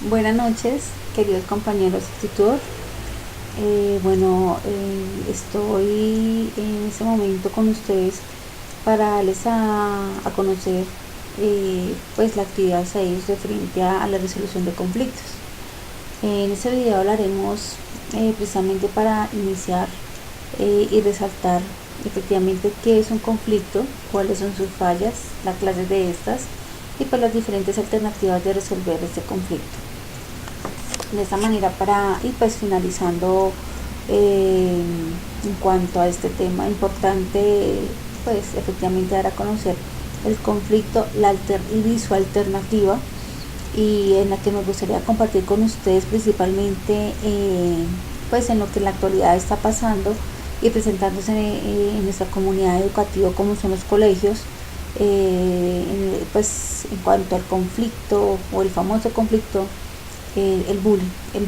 Buenas noches, queridos compañeros de tutor. Estoy en este momento con ustedes para darles a conocer pues la actividad 6 referente a la resolución de conflictos. En este video hablaremos precisamente para iniciar y resaltar efectivamente qué es un conflicto, cuáles son sus fallas, las clases de estas y pues las diferentes alternativas de resolver este conflicto. De esta manera para ir pues finalizando en cuanto a este tema importante, pues efectivamente dar a conocer el conflicto y su alternativa, y en la que nos gustaría compartir con ustedes principalmente pues en lo que en la actualidad está pasando y presentándose en nuestra comunidad educativa como son los colegios, pues en cuanto al conflicto o el famoso conflicto, el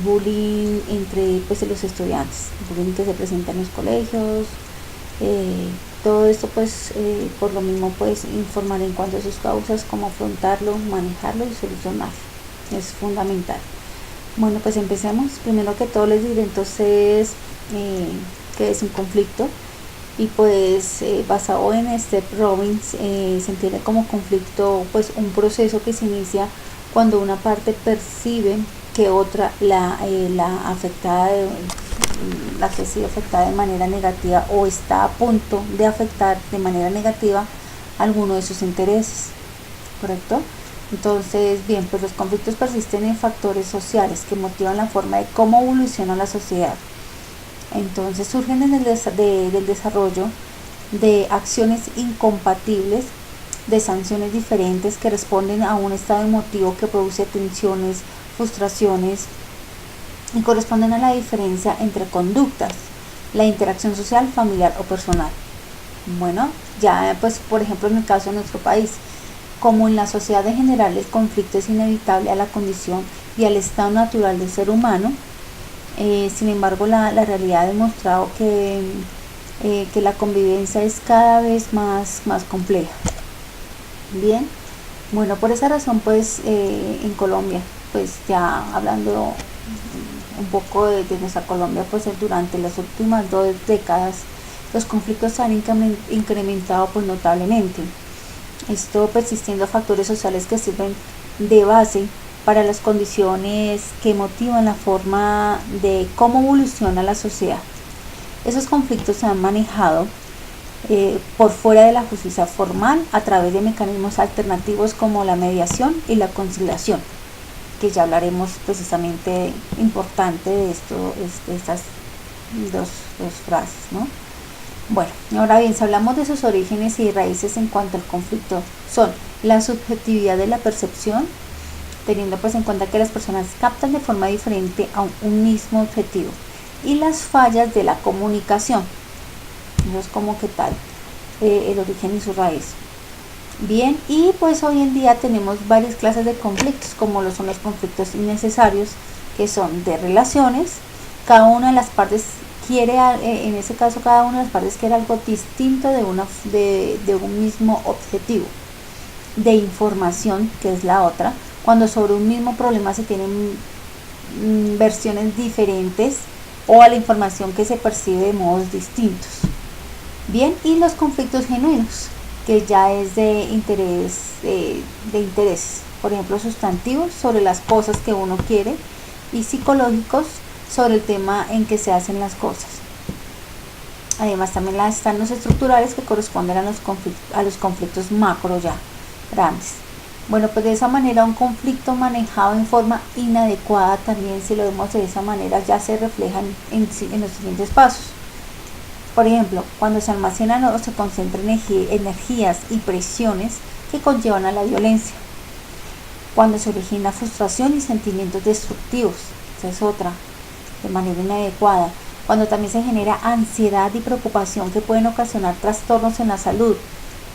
bullying entre pues los estudiantes, el bullying que se presenta en los colegios, todo esto pues por lo mismo pues informar en cuanto a sus causas, cómo afrontarlo, manejarlo y solucionarlo, es fundamental. Bueno, pues empecemos. Primero que todo les diré entonces qué es un conflicto, y pues basado en Steve Robbins se entiende como conflicto pues un proceso que se inicia cuando una parte percibe que otra, la afectada, la que ha sido afectada de manera negativa o está a punto de afectar de manera negativa alguno de sus intereses, ¿correcto? Entonces, bien, pues los conflictos persisten en factores sociales que motivan la forma de cómo evoluciona la sociedad. Entonces surgen en del desarrollo de acciones incompatibles, de sanciones diferentes que responden a un estado emotivo que produce tensiones, frustraciones, y corresponden a la diferencia entre conductas, la interacción social, familiar o personal. Bueno, ya pues por ejemplo en el caso de nuestro país, como en la sociedad en general el conflicto es inevitable a la condición y al estado natural del ser humano. Sin embargo, la realidad ha demostrado que la convivencia es cada vez más compleja. Bien, bueno, por esa razón pues en Colombia, pues ya hablando un poco de nuestra Colombia, pues durante las últimas 2 décadas los conflictos se han incrementado pues notablemente. Esto persistiendo factores sociales que sirven de base para las condiciones que motivan la forma de cómo evoluciona la sociedad. Esos conflictos se han manejado por fuera de la justicia formal a través de mecanismos alternativos como la mediación y la conciliación, que ya hablaremos precisamente importante de estas dos frases, ¿no? Bueno, ahora bien, si hablamos de sus orígenes y raíces en cuanto al conflicto, son la subjetividad de la percepción, teniendo pues en cuenta que las personas captan de forma diferente a un mismo objetivo, y las fallas de la comunicación. Eso es como que tal el origen y su raíz. Bien, y pues hoy en día tenemos varias clases de conflictos, como lo son los conflictos innecesarios, que son de relaciones. Cada una de las partes quiere, en ese caso cada una de las partes quiere algo distinto de un mismo objetivo. De información, que es la otra, cuando sobre un mismo problema se tienen versiones diferentes o a la información que se percibe de modos distintos. Bien, y los conflictos genuinos, que ya es de intereses, por ejemplo sustantivos sobre las cosas que uno quiere, y psicológicos sobre el tema en que se hacen las cosas. Además también están los estructurales, que corresponden a los conflictos macro ya grandes. Bueno, pues de esa manera un conflicto manejado en forma inadecuada, también si lo vemos de esa manera, ya se reflejan en los siguientes pasos. Por ejemplo, cuando se almacenan o se concentran energías y presiones que conllevan a la violencia. Cuando se origina frustración y sentimientos destructivos, esa es otra, de manera inadecuada. Cuando también se genera ansiedad y preocupación que pueden ocasionar trastornos en la salud.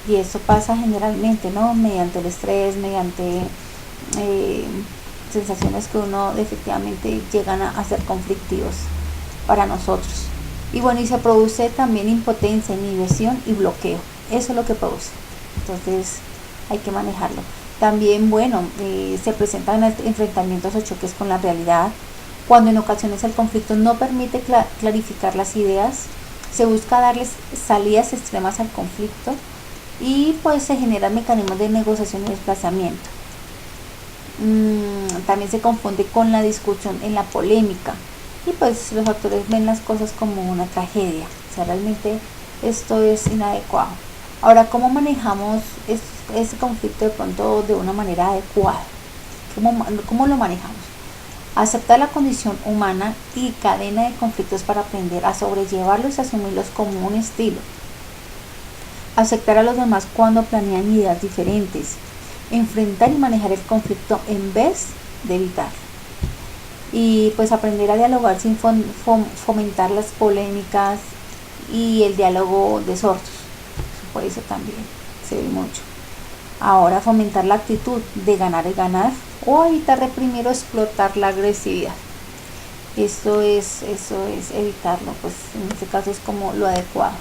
Y eso pasa generalmente, ¿no? Mediante el estrés, mediante sensaciones que uno efectivamente llegan a ser conflictivos para nosotros. Y bueno, y se produce también impotencia, inhibición y bloqueo. Eso es lo que produce. Entonces hay que manejarlo. También, bueno, se presentan enfrentamientos o choques con la realidad, cuando en ocasiones el conflicto no permite clarificar las ideas, se busca darles salidas extremas al conflicto y pues se generan mecanismos de negociación y desplazamiento. También se confunde con la discusión en la polémica y pues los actores ven las cosas como una tragedia, o sea, realmente esto es inadecuado. Ahora, ¿cómo manejamos ese conflicto de pronto de una manera adecuada? ¿Cómo lo manejamos? Aceptar la condición humana y cadena de conflictos para aprender a sobrellevarlos y asumirlos como un estilo. Aceptar a los demás cuando planean ideas diferentes. Enfrentar y manejar el conflicto en vez de evitarlo. Y pues aprender a dialogar sin fomentar las polémicas y el diálogo de sordos. Por eso también se ve mucho. Ahora, fomentar la actitud de ganar y ganar, o evitar reprimir o explotar la agresividad. Eso es evitarlo, pues en este caso es como lo adecuado.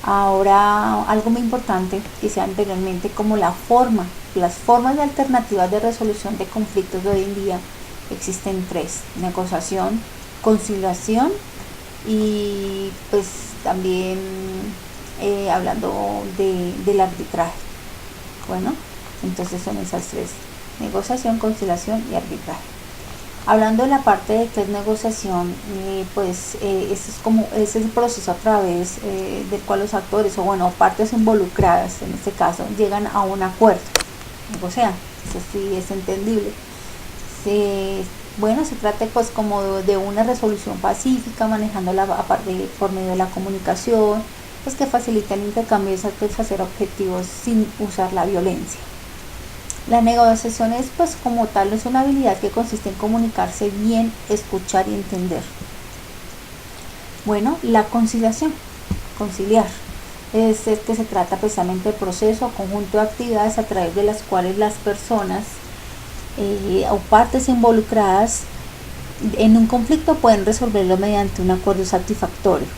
Ahora, algo muy importante que decía anteriormente, como las formas de alternativas de resolución de conflictos de hoy en día existen 3: negociación, conciliación y pues también hablando del arbitraje. Bueno, entonces son esas 3: negociación, conciliación y arbitraje. Hablando de la parte de que es negociación, ese es el proceso a través del cual los actores o partes involucradas en este caso llegan a un acuerdo, negocian. Eso sí es entendible. Se trata pues como de una resolución pacífica, manejando la parte por medio de la comunicación, pues que facilita el intercambio de satisfacer objetivos sin usar la violencia. La negociación es pues como tal es una habilidad que consiste en comunicarse bien, escuchar y entender. Bueno, la conciliación, conciliar, es que se trata precisamente del proceso o conjunto de actividades a través de las cuales las personas o partes involucradas en un conflicto pueden resolverlo mediante un acuerdo satisfactorio.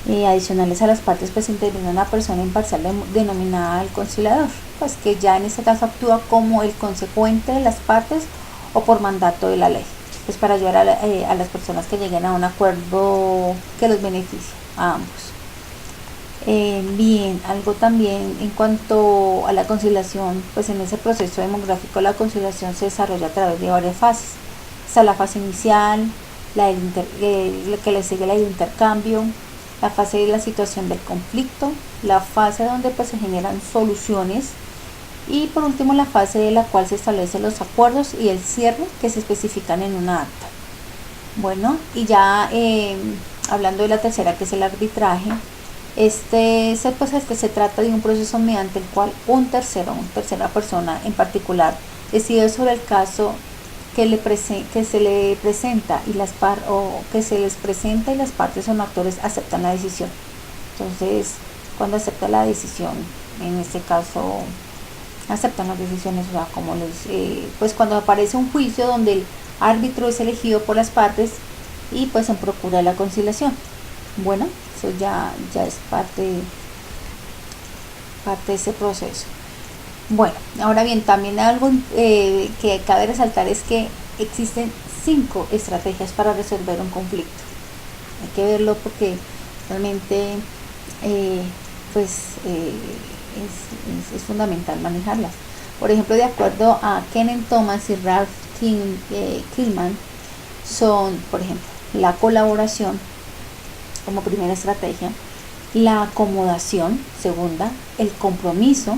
Adicionales a las partes pues interviene una persona imparcial denominada el conciliador, pues que ya en este caso actúa como el consecuente de las partes o por mandato de la ley, pues para ayudar a las personas que lleguen a un acuerdo que los beneficie a ambos. Bien, algo también en cuanto a la conciliación, pues en ese proceso demográfico la conciliación se desarrolla a través de varias fases. Está la fase inicial, la que le sigue la del intercambio, la fase de la situación del conflicto, la fase donde pues se generan soluciones y por último la fase de la cual se establecen los acuerdos y el cierre que se especifican en una acta. Bueno, y ya hablando de la tercera, que es el arbitraje, se trata de un proceso mediante el cual una tercera persona en particular decide sobre el caso que se le presenta y que se les presenta y las partes o actores aceptan la decisión. Entonces, cuando acepta la decisión, en este caso aceptan las decisiones, o sea, pues cuando aparece un juicio donde el árbitro es elegido por las partes y pues en procura de la conciliación. Bueno, eso ya es parte de ese proceso. Bueno, ahora bien, también algo que cabe resaltar es que existen 5 estrategias para resolver un conflicto. Hay que verlo porque realmente es fundamental manejarlas. Por ejemplo, de acuerdo a Kenneth Thomas y Ralph Killman, son, por ejemplo, la colaboración como primera estrategia, la acomodación, segunda, el compromiso,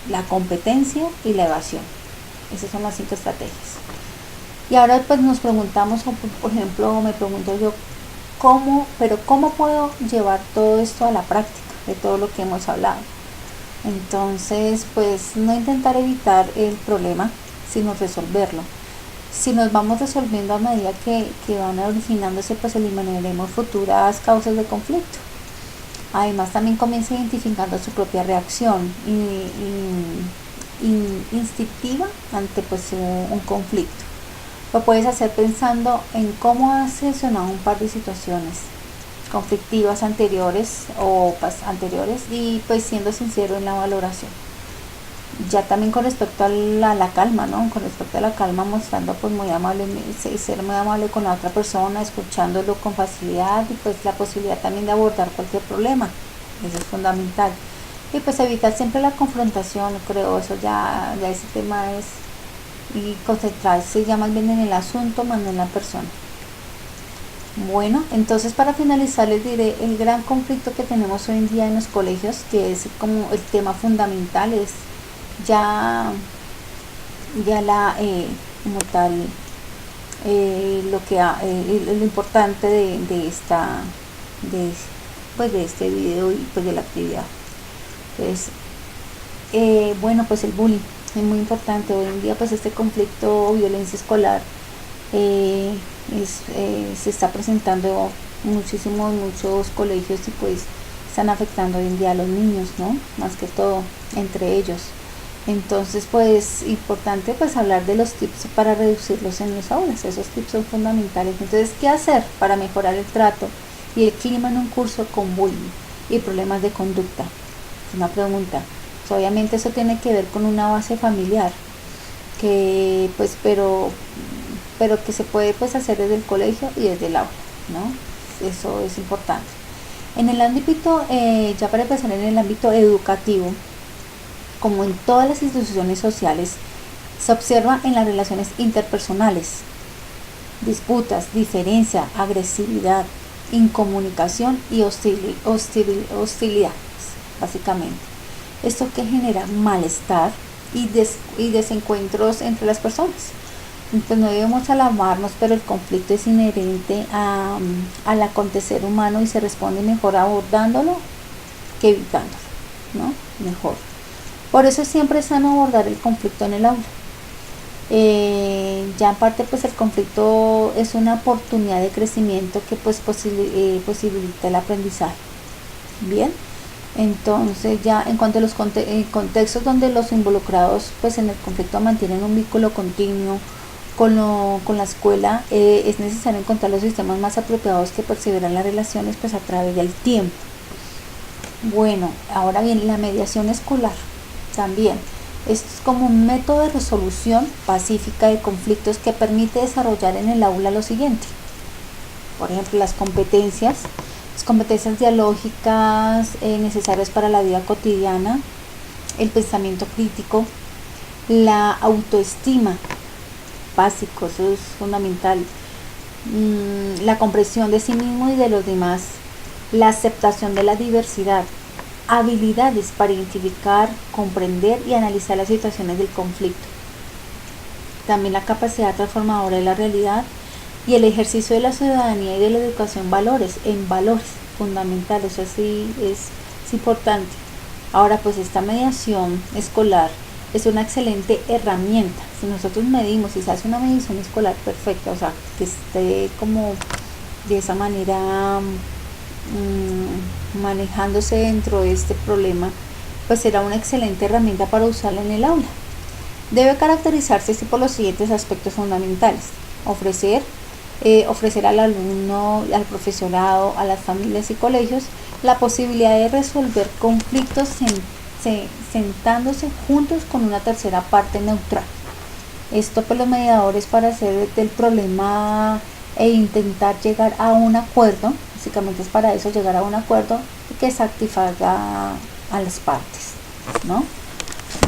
la competencia y la evasión. Esas son las 5 estrategias. Y ahora pues nos preguntamos, por ejemplo, me pregunto yo, ¿cómo puedo llevar todo esto a la práctica de todo lo que hemos hablado? Entonces, pues no intentar evitar el problema, sino resolverlo. Si nos vamos resolviendo a medida que van originándose, pues eliminaremos futuras causas de conflicto. Además, también comienza identificando su propia reacción instintiva ante pues un conflicto. Lo puedes hacer pensando en cómo has solucionado un par de situaciones conflictivas anteriores y pues siendo sincero en la valoración. Ya también con respecto a la calma, ¿no? Con respecto a la calma, mostrando pues muy amable, ser muy amable con la otra persona, escuchándolo con facilidad y pues la posibilidad también de abordar cualquier problema. Eso es fundamental. Y pues evitar siempre la confrontación, creo, eso ya ese tema es, y concentrarse ya más bien en el asunto, más no en la persona. Bueno, entonces para finalizar les diré el gran conflicto que tenemos hoy en día en los colegios, que es como el tema fundamental, es ya, ya como tal, lo importante de, pues de este video y pues de la actividad. Entonces, bueno, pues el bullying es muy importante hoy en día, pues este conflicto o violencia escolar se está presentando muchísimo en muchos colegios y pues están afectando hoy en día a los niños, ¿no? Más que todo entre ellos. Entonces pues importante pues hablar de los tips para reducirlos en las aulas. Esos tips son fundamentales. Entonces, ¿qué hacer para mejorar el trato y el clima en un curso con bullying y problemas de conducta? Es una pregunta. Pues, obviamente eso tiene que ver con una base familiar que pues pero que se puede pues hacer desde el colegio y desde el aula, ¿no? Eso es importante. En el ámbito, ya para empezar, en el ámbito educativo, como en todas las instituciones sociales, se observa en las relaciones interpersonales disputas, diferencia, agresividad, incomunicación y hostilidades, básicamente. Esto que genera malestar y desencuentros entre las personas. Pues no debemos alarmarnos, pero el conflicto es inherente al acontecer humano y se responde mejor abordándolo que evitándolo, ¿no? Mejor. Por eso siempre es sano abordar el conflicto en el aula. Ya en parte pues el conflicto es una oportunidad de crecimiento que pues posibilita el aprendizaje. Bien, entonces ya en cuanto a los contextos donde los involucrados pues en el conflicto mantienen un vínculo continuo con la escuela, es necesario encontrar los sistemas más apropiados que perseveran las relaciones pues a través del tiempo. Bueno, ahora bien, la mediación escolar también. Esto es como un método de resolución pacífica de conflictos que permite desarrollar en el aula lo siguiente. Por ejemplo, las competencias dialógicas necesarias para la vida cotidiana, el pensamiento crítico, la autoestima, básico, eso es fundamental, la comprensión de sí mismo y de los demás, la aceptación de la diversidad, habilidades para identificar, comprender y analizar las situaciones del conflicto, también la capacidad transformadora de la realidad y el ejercicio de la ciudadanía y de la educación en valores fundamentales. Eso sí es importante. Ahora pues esta mediación escolar es una excelente herramienta. Si nosotros medimos, si se hace una medición escolar perfecta, o sea, que esté como de esa manera manejándose dentro de este problema, pues será una excelente herramienta para usarla en el aula. Debe caracterizarse por los siguientes aspectos fundamentales: ofrecer al alumno, al profesorado, a las familias y colegios la posibilidad de resolver conflictos sentándose juntos con una tercera parte neutral. Esto por los mediadores para hacer del problema e intentar llegar a un acuerdo. Básicamente es para eso, llegar a un acuerdo que satisfaga a las partes, ¿no?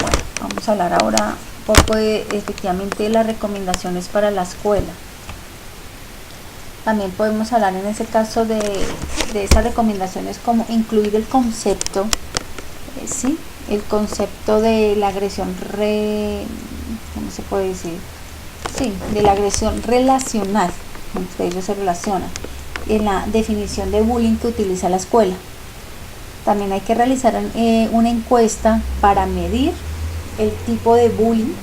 Bueno, vamos a hablar ahora un poco de efectivamente las recomendaciones para la escuela. También podemos hablar en ese caso de esas recomendaciones, como incluir el concepto, ¿sí? El concepto de la agresión ¿cómo se puede decir? Sí, de la agresión relacional, entre ellos se relacionan, en la definición de bullying que utiliza la escuela. También hay que realizar una encuesta para medir el tipo de bullying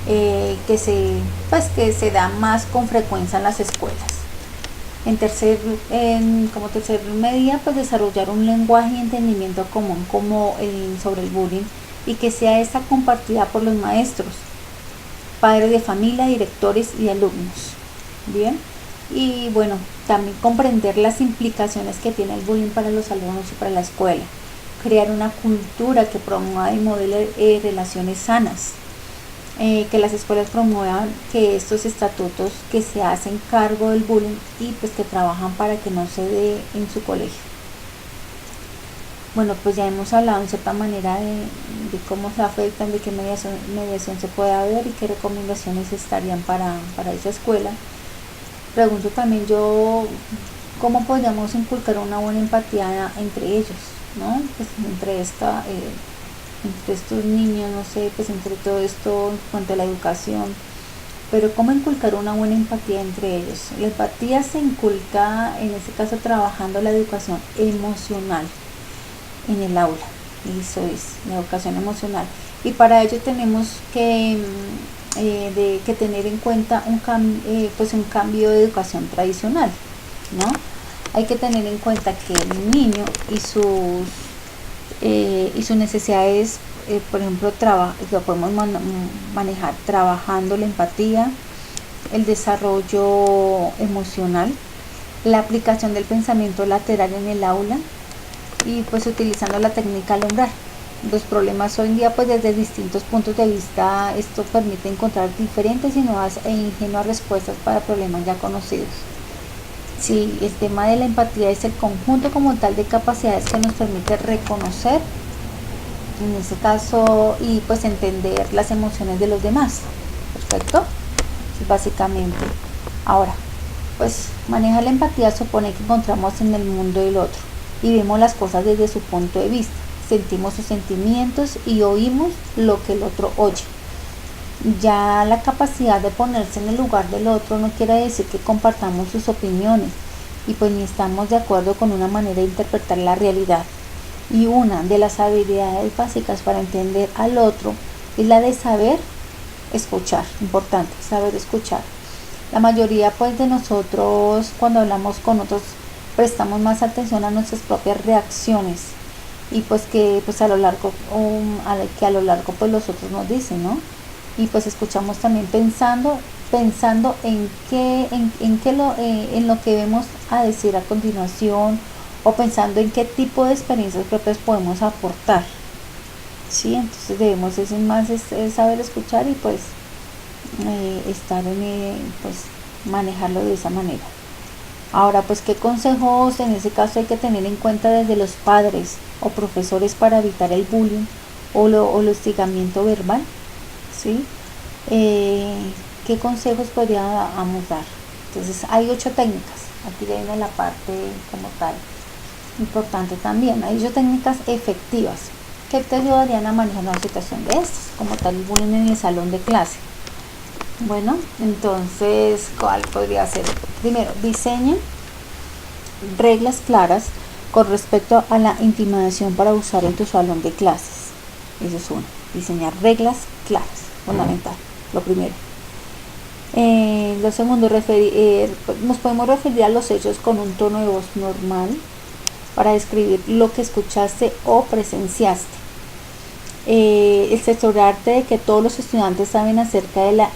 que se da más con frecuencia en las escuelas. Como tercer medida, pues desarrollar un lenguaje y entendimiento común sobre el bullying, y que sea esta compartida por los maestros, padres de familia, directores y alumnos. Bien, y bueno, también comprender las implicaciones que tiene el bullying para los alumnos y para la escuela. crear una cultura que promueva y modele relaciones sanas, que las escuelas promuevan que estos estatutos que se hacen cargo del bullying y pues que trabajan para que no se dé en su colegio. Bueno, pues ya hemos hablado en cierta manera de cómo se afectan, de qué mediación se puede haber y qué recomendaciones estarían para esa escuela. Pregunto también yo, ¿cómo podríamos inculcar una buena empatía entre ellos, ¿no? Pues entre estos niños, no sé, pues entre todo esto en cuanto a la educación, pero ¿cómo inculcar una buena empatía entre ellos? La empatía se inculca, en este caso, trabajando la educación emocional en el aula. Eso es, la educación emocional. Y para ello tenemos que tener en cuenta un cambio de educación tradicional, ¿no? Hay que tener en cuenta que el niño y sus necesidades, por ejemplo, lo podemos manejar trabajando la empatía, el desarrollo emocional, la aplicación del pensamiento lateral en el aula y pues utilizando la técnica al umbral. Los problemas hoy en día, pues desde distintos puntos de vista, esto permite encontrar diferentes y nuevas e ingenuas respuestas para problemas ya conocidos. Sí, el tema de la empatía es el conjunto como tal de capacidades que nos permite reconocer, en este caso, y pues entender las emociones de los demás. Perfecto, sí, básicamente. Ahora, pues manejar la empatía supone que encontramos en el mundo del otro y vemos las cosas desde su punto de vista, sentimos sus sentimientos y oímos lo que el otro oye. Ya la capacidad de ponerse en el lugar del otro no quiere decir que compartamos sus opiniones y pues ni estamos de acuerdo con una manera de interpretar la realidad. Y una de las habilidades básicas para entender al otro es la de saber escuchar. Importante, saber escuchar. La mayoría pues de nosotros, cuando hablamos con otros, prestamos más atención a nuestras propias reacciones y pues que pues a lo largo pues los otros nos dicen, ¿no? Y pues escuchamos también pensando en lo que vemos a decir a continuación, o pensando en qué tipo de experiencias propias podemos aportar. Sí, entonces debemos es saber escuchar y pues pues manejarlo de esa manera. Ahora, pues qué consejos en ese caso hay que tener en cuenta desde los padres o profesores para evitar el bullying o el hostigamiento verbal, ¿sí? ¿Qué consejos podríamos dar? Entonces hay 8 técnicas. Aquí ya viene la parte como tal importante también. Hay 8 técnicas efectivas que te ayudarían a manejar una situación de estas, como tal el bullying en el salón de clase. Bueno, entonces, ¿cuál podría ser? Primero, diseña reglas claras con respecto a la intimidación para usar en tu salón de clases. Eso es uno. Diseñar reglas claras, fundamental. Lo primero. Lo segundo, nos podemos referir a los hechos con un tono de voz normal para describir lo que escuchaste o presenciaste. El asesorarte de que todos los estudiantes saben acerca de la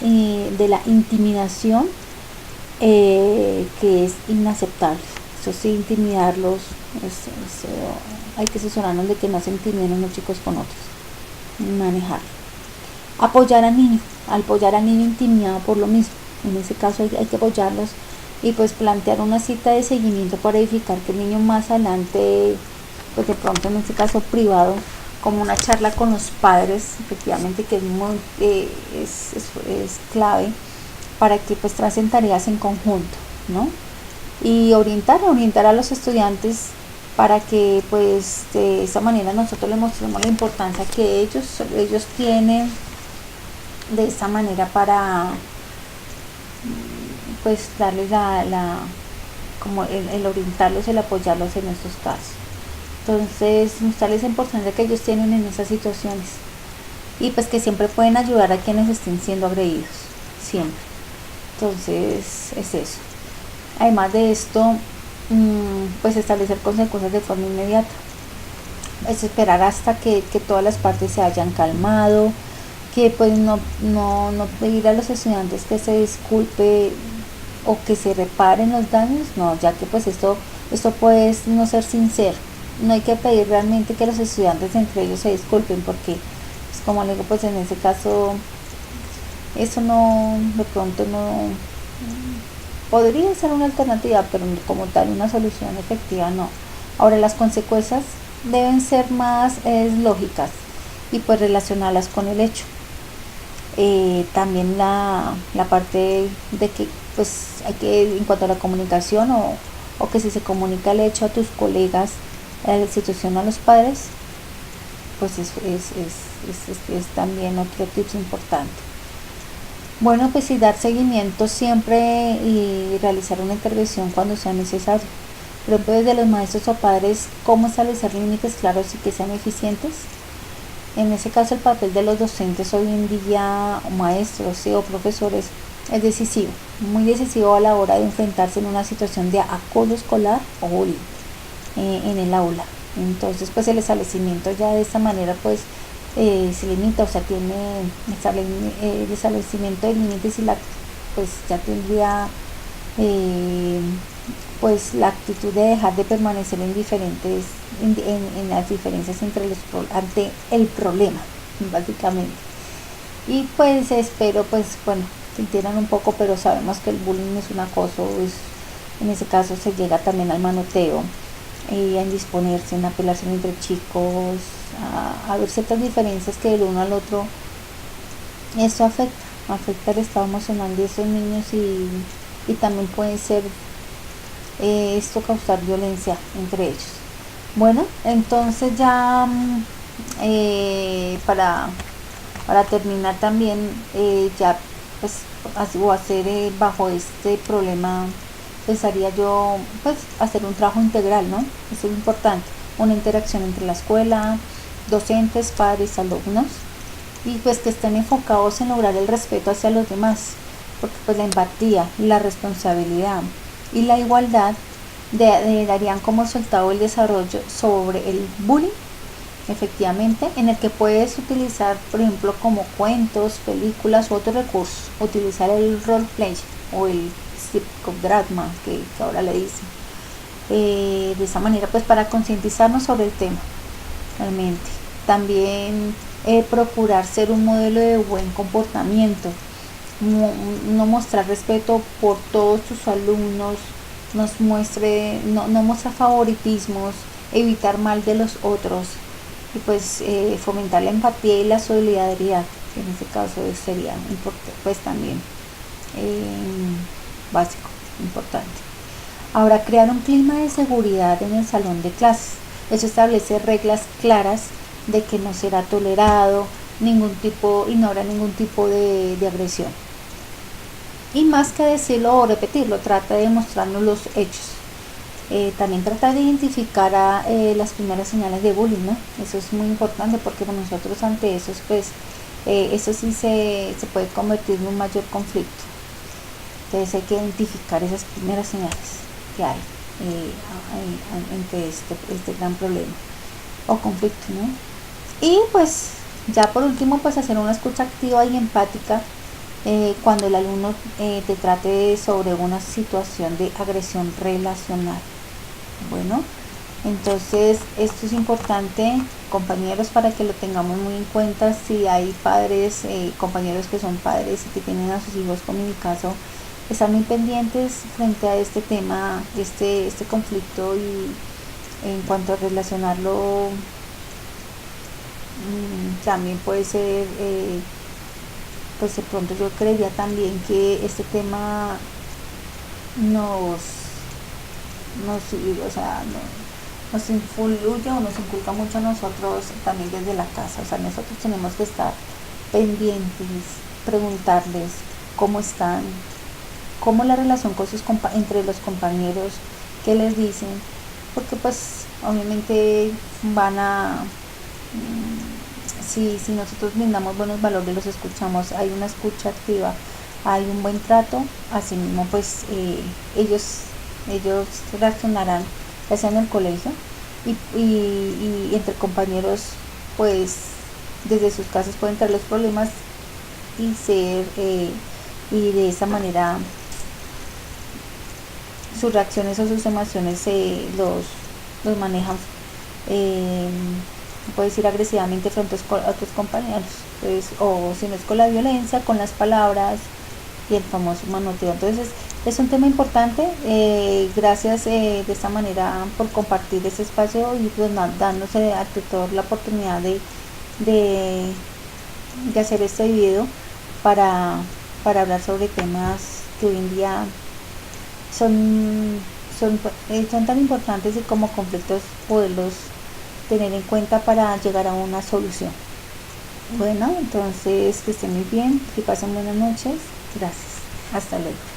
intimidación, que es inaceptable. Eso sí, intimidarlos, hay que asesorarnos de que no se intimiden los chicos con otros. Manejarlo. Apoyar al niño intimidado por lo mismo. En ese caso hay que apoyarlos y pues plantear una cita de seguimiento para verificar que el niño más adelante, pues de pronto en este caso privado, como una charla con los padres, efectivamente, que es clave para que pues tracen tareas en conjunto, ¿no? Y orientar a los estudiantes para que pues de esa manera nosotros les mostremos la importancia que ellos tienen de esa manera para pues darles como el orientarlos, el apoyarlos en estos casos. Entonces, mostrarles la importancia que ellos tienen en esas situaciones y pues que siempre pueden ayudar a quienes estén siendo agredidos, siempre. Entonces, es eso. Además de esto, pues establecer consecuencias de forma inmediata. Es esperar hasta que todas las partes se hayan calmado, que pues no pedir a los estudiantes que se disculpe o que se reparen los daños, no, ya que pues esto puede no ser sincero. no hay que pedir realmente que los estudiantes entre ellos se disculpen, porque pues, como le digo, pues en ese caso eso no, de pronto no podría ser una alternativa, pero como tal una solución efectiva no. Ahora las consecuencias deben ser más lógicas y pues relacionarlas con el hecho. También la parte de que pues hay que, en cuanto a la comunicación, o que si se comunica el hecho a tus colegas, a la institución, a los padres, pues es también otro tips importante. Bueno, pues sí, dar seguimiento siempre y realizar una intervención cuando sea necesario. Por ejemplo, desde los maestros o padres, cómo establecer límites claros y que sean eficientes. En ese caso, el papel de los docentes hoy en día, maestros o profesores, es decisivo, muy decisivo a la hora de enfrentarse en una situación de acoso escolar o bullying en el aula. Entonces, pues el establecimiento ya de esta manera, pues se limita, o sea, tiene el establecimiento de límites y pues ya tendría pues la actitud de dejar de permanecer en diferentes en las diferencias ante el problema, básicamente. Y pues espero, pues bueno, que entiendan un poco, pero sabemos que el bullying es un acoso, en ese caso se llega también al manoteo, a indisponerse, en apelarse entre chicos, a ver ciertas diferencias que del uno al otro, eso afecta el estado emocional de esos niños, y también puede ser esto causar violencia entre ellos. Bueno, entonces ya para terminar también, ya pues hacer bajo este problema, pensaría yo pues hacer un trabajo integral, ¿no? Eso es importante, una interacción entre la escuela, docentes, padres, alumnos, y pues que estén enfocados en lograr el respeto hacia los demás, porque pues la empatía, la responsabilidad y la igualdad darían como resultado el desarrollo sobre el bullying, efectivamente, en el que puedes utilizar, por ejemplo, como cuentos, películas u otros recursos, utilizar el roleplay o el psicodrama que ahora le dicen, de esa manera pues para concientizarnos sobre el tema realmente. También procurar ser un modelo de buen comportamiento, no mostrar respeto por todos tus alumnos, no mostrar favoritismos, evitar mal de los otros, y pues fomentar la empatía y la solidaridad, que en este caso sería pues también básico, importante. Ahora, crear un clima de seguridad en el salón de clases. Eso establece reglas claras de que no será tolerado y no habrá ningún tipo de agresión. Y más que decirlo o repetirlo, trata de mostrarnos los hechos. También trata de identificar las primeras señales de bullying, ¿no? Eso es muy importante, porque para nosotros ante eso, pues, eso sí se puede convertir en un mayor conflicto. Entonces hay que identificar esas primeras señales que hay entre este gran problema o conflicto, ¿no? Y pues ya por último, pues hacer una escucha activa y empática cuando el alumno te trate sobre una situación de agresión relacional. Bueno, entonces esto es importante, compañeros, para que lo tengamos muy en cuenta. Si hay padres, compañeros que son padres y que tienen a sus hijos, como en mi caso, están muy pendientes frente a este tema, este conflicto, y en cuanto a relacionarlo, también puede ser, pues de pronto yo creería también que este tema nos influye o nos inculca mucho a nosotros también desde la casa. O sea, nosotros tenemos que estar pendientes, preguntarles cómo están, cómo la relación entre los compañeros, qué les dicen, porque pues obviamente si nosotros brindamos buenos valores, los escuchamos, hay una escucha activa, hay un buen trato, así mismo pues ellos reaccionarán, ya sea en el colegio y entre compañeros, pues desde sus casas pueden traer los problemas y y de esa manera sus reacciones o sus emociones los manejan puede decir agresivamente frente a otros compañeros, pues, o si no es con la violencia, con las palabras y el famoso manoteo. Entonces es un tema importante. Gracias de esta manera por compartir ese espacio y pues dándose al tutor la oportunidad de, de hacer este video para, hablar sobre temas que hoy en día son tan importantes y como conflictos poderlos tener en cuenta para llegar a una solución. Bueno, entonces que estén muy bien, que pasen buenas noches. Gracias. Hasta luego.